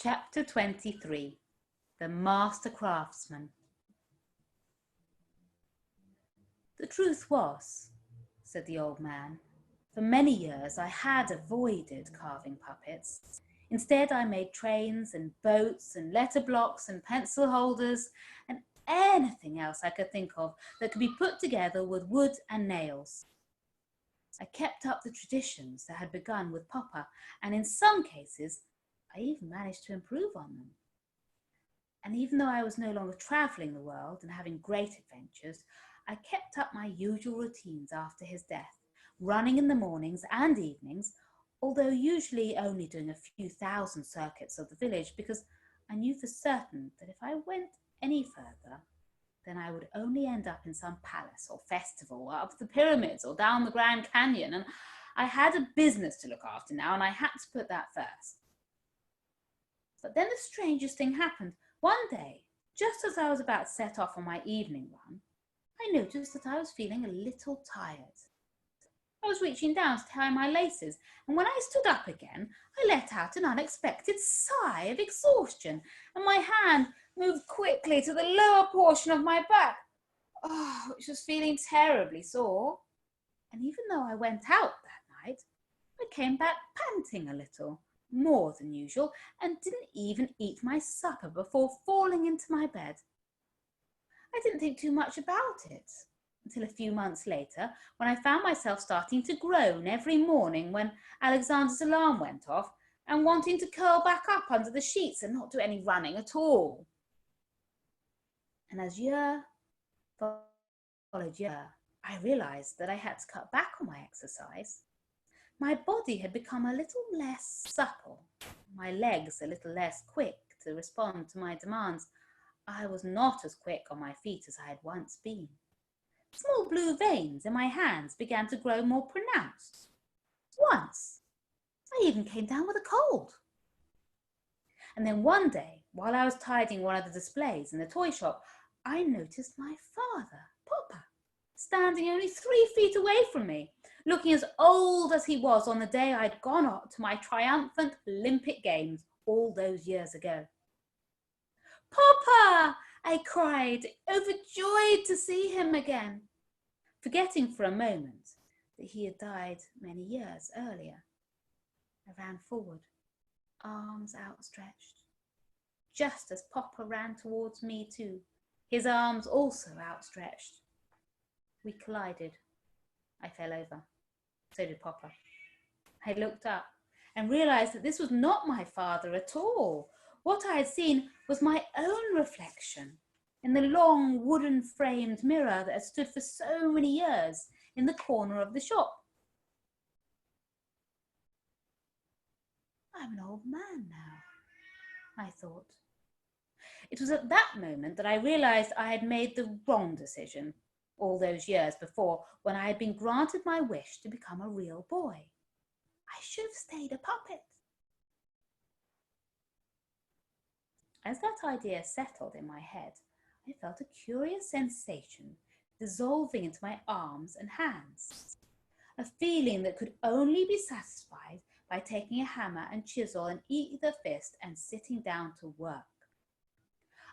Chapter 23, The Master Craftsman. The truth was, said the old man, for many years I had avoided carving puppets. Instead, I made trains and boats and letter blocks and pencil holders and anything else I could think of that could be put together with wood and nails. I kept up the traditions that had begun with Papa, and in some cases, I even managed to improve on them. And even though I was no longer travelling the world and having great adventures, I kept up my usual routines after his death, running in the mornings and evenings, although usually only doing a few thousand circuits of the village, because I knew for certain that if I went any further, then I would only end up in some palace or festival, up the pyramids or down the Grand Canyon, and I had a business to look after now, and I had to put that first. But then the strangest thing happened. One day, just as I was about to set off on my evening run, I noticed that I was feeling a little tired. I was reaching down to tie my laces, and when I stood up again, I let out an unexpected sigh of exhaustion, and my hand moved quickly to the lower portion of my back, which was feeling terribly sore. And even though I went out that night, I came back panting a little, more than usual, and didn't even eat my supper before falling into my bed. I didn't think too much about it until a few months later, when I found myself starting to groan every morning when Alexander's alarm went off, and wanting to curl back up under the sheets and not do any running at all. And as year followed year, I realised that I had to cut back on my exercise. My body had become a little less supple, my legs a little less quick to respond to my demands. I was not as quick on my feet as I had once been. Small blue veins in my hands began to grow more pronounced. Once, I even came down with a cold. And then one day, while I was tidying one of the displays in the toy shop, I noticed my father, Papa, standing only 3 feet away from me, looking as old as he was on the day I'd gone up to my triumphant Olympic Games all those years ago. "Papa!" I cried, overjoyed to see him again, forgetting for a moment that he had died many years earlier. I ran forward, arms outstretched, just as Papa ran towards me too, his arms also outstretched. We collided. I fell over. So did Papa. I looked up and realised that this was not my father at all. What I had seen was my own reflection in the long wooden framed mirror that had stood for so many years in the corner of the shop. I'm an old man now, I thought. It was at that moment that I realised I had made the wrong decision all those years before, when I had been granted my wish to become a real boy. I should have stayed a puppet. As that idea settled in my head, I felt a curious sensation dissolving into my arms and hands, a feeling that could only be satisfied by taking a hammer and chisel in either fist and sitting down to work.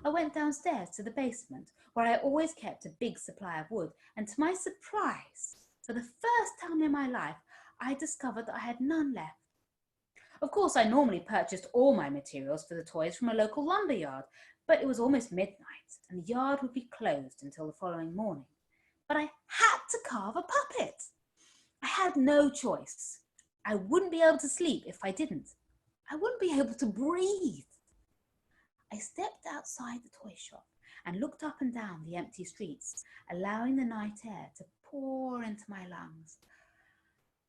I went downstairs to the basement, where I always kept a big supply of wood, and to my surprise, for the first time in my life, I discovered that I had none left. Of course, I normally purchased all my materials for the toys from a local lumber yard, but it was almost midnight, and the yard would be closed until the following morning. But I had to carve a puppet. I had no choice. I wouldn't be able to sleep if I didn't. I wouldn't be able to breathe. I stepped outside the toy shop and looked up and down the empty streets, allowing the night air to pour into my lungs,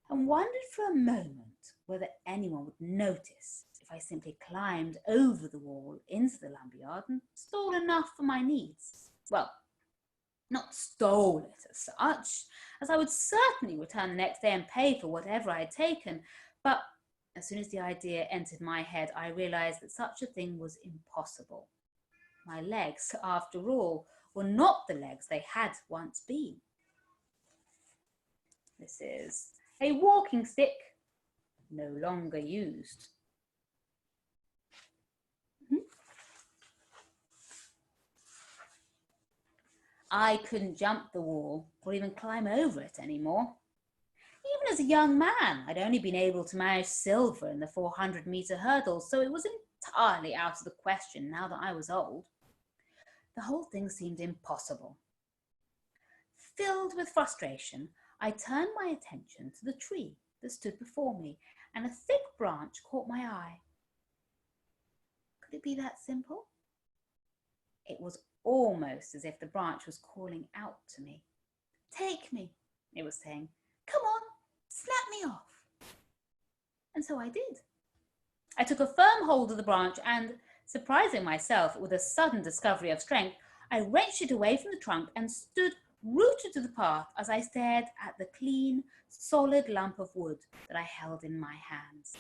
and wondered for a moment whether anyone would notice if I simply climbed over the wall into the lumberyard and stole enough for my needs. Well, not stole it as such, as I would certainly return the next day and pay for whatever I had taken, but as soon as the idea entered my head, I realised that such a thing was impossible. My legs, after all, were not the legs they had once been. This is a walking stick, no longer used. I couldn't jump the wall or even climb over it anymore. Even as a young man, I'd only been able to manage silver in the 400-meter hurdles, so it was entirely out of the question now that I was old. The whole thing seemed impossible. Filled with frustration, I turned my attention to the tree that stood before me, and a thick branch caught my eye. Could it be that simple? It was almost as if the branch was calling out to me. "Take me," it was saying. "Come on, snap me off." And so I did. I took a firm hold of the branch and, surprising myself with a sudden discovery of strength, I wrenched it away from the trunk and stood rooted to the path as I stared at the clean, solid lump of wood that I held in my hands.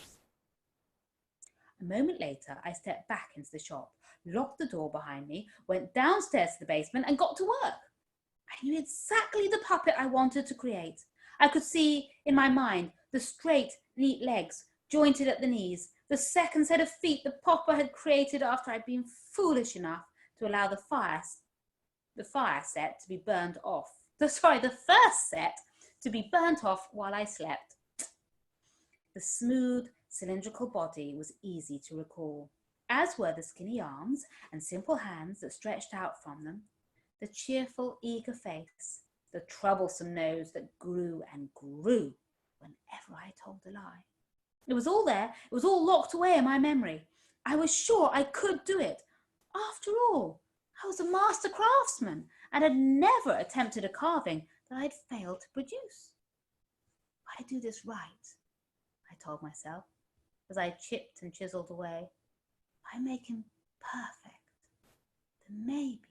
A moment later, I stepped back into the shop, locked the door behind me, went downstairs to the basement and got to work. I knew exactly the puppet I wanted to create. I could see in my mind the straight, neat legs, jointed at the knees, the second set of feet the Papa had created after I'd been foolish enough to allow the fire set to be burned off. The first set to be burnt off while I slept. The smooth, cylindrical body was easy to recall, as were the skinny arms and simple hands that stretched out from them, the cheerful, eager face, the troublesome nose that grew and grew whenever I told a lie. It was all there. It was all locked away in my memory. I was sure I could do it. After all, I was a master craftsman and had never attempted a carving that I'd failed to produce. If I do this right, I told myself, as I chipped and chiseled away, if I make him perfect, then maybe,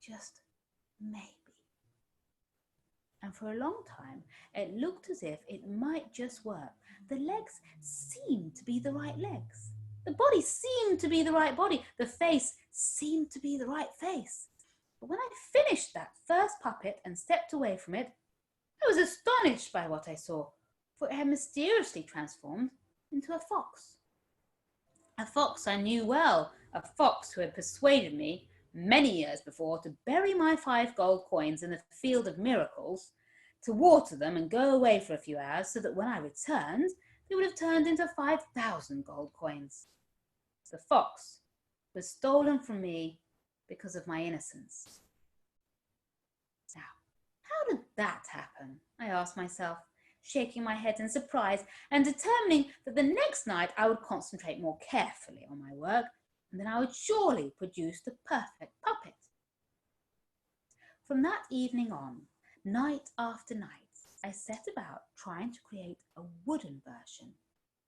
just maybe. And for a long time, it looked as if it might just work. The legs seemed to be the right legs. The body seemed to be the right body. The face seemed to be the right face. But when I finished that first puppet and stepped away from it, I was astonished by what I saw, for it had mysteriously transformed into a fox. A fox I knew well, a fox who had persuaded me many years before to bury my 5 gold coins in the field of miracles, to water them and go away for a few hours so that when I returned, they would have turned into 5,000 gold coins. The fox was stolen from me because of my innocence. Now, how did that happen? I asked myself, shaking my head in surprise and determining that the next night I would concentrate more carefully on my work, and then I would surely produce the perfect puppet. From that evening on, night after night, I set about trying to create a wooden version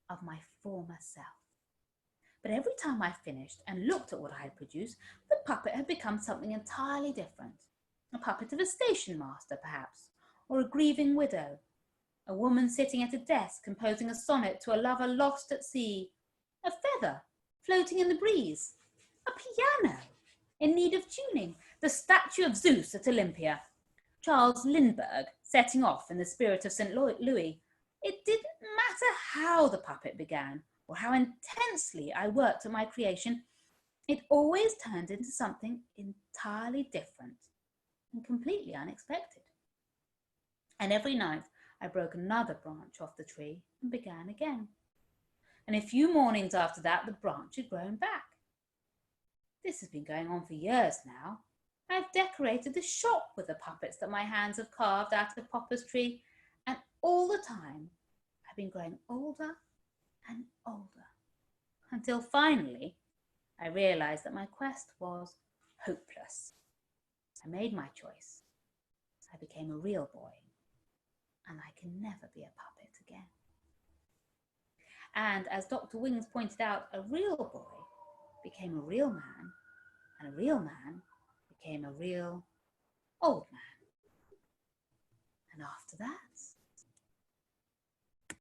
of my former self. But every time I finished and looked at what I had produced, the puppet had become something entirely different. A puppet of a station master, perhaps, or a grieving widow, a woman sitting at a desk composing a sonnet to a lover lost at sea, a feather floating in the breeze, a piano in need of tuning, the statue of Zeus at Olympia, Charles Lindbergh setting off in the spirit of St. Louis. It didn't matter how the puppet began or how intensely I worked at my creation, it always turned into something entirely different and completely unexpected. And every night I broke another branch off the tree and began again. And a few mornings after that, the branch had grown back. This has been going on for years now. I've decorated the shop with the puppets that my hands have carved out of Papa's tree, and all the time I've been growing older and older, until finally I realized that my quest was hopeless. I made my choice. I became a real boy, and I can never be a puppet again. And as Dr. Wings pointed out, a real boy became a real man, and a real man became a real old man. And after that,